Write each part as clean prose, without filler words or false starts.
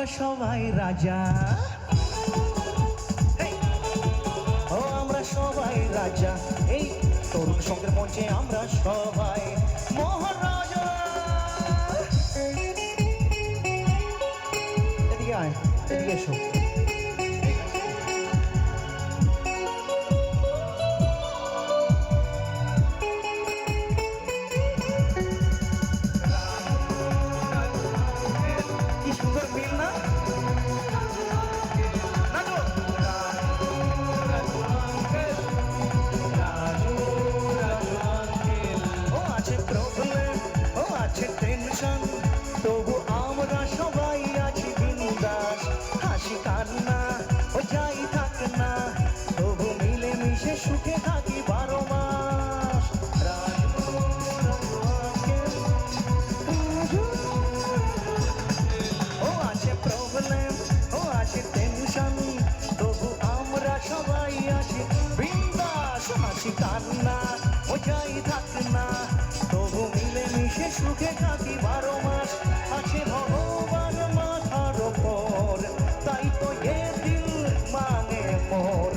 আমরা সবাই রাজা, ও আমরা সবাই রাজা, এই তরুণ সঙ্গের মঞ্চে আমরা সবাই মহারাজা। এদিকে আয়, এদিকে এসো। কি সুন্দর মিল না? ও আছে প্রবলেম, ও আছে টেনশন, তবু আমরা সবাই আছি বিন্দাস। হাসি কান্না ও যাই থাক না, তবু মিলে মিশে সুখে থাকি 12 মাস। ও আছে প্রবলেম, ও আছে টেনশন, তবু আমরা সবাই আছি বিন্দাস। হাসি কান্না ও যাই থাক না, তবু মিলে মিশে সুখে থাকি 12 মাস। আছে ভগবান মাথার ওপর, তাই তো এ দিল মানে মোর।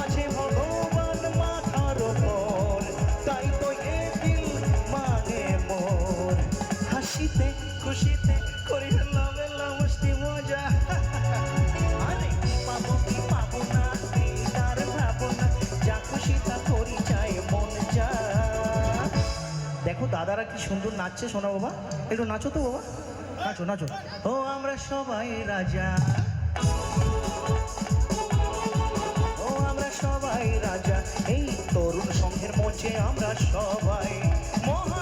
আছে ভগবান মাথার ওপর, তাই তো এ দিল মানে মোর। হাসিতে খুশিতে করি লাভেলা মস্তি মজা। আরে কি পাবো না, এই তার ভাবো না, যা খুশি তা করি চাই মন যা। দেখো দাদারা কি সুন্দর নাচছে, শোনা বাবা, একটু নাচো তো বাবা, নাচো নাচো। ও আমরা সবাই রাজা, ও আমরা সবাই রাজা, এই তরুণ সংঘের মঞ্চে আমরা সবাই মহা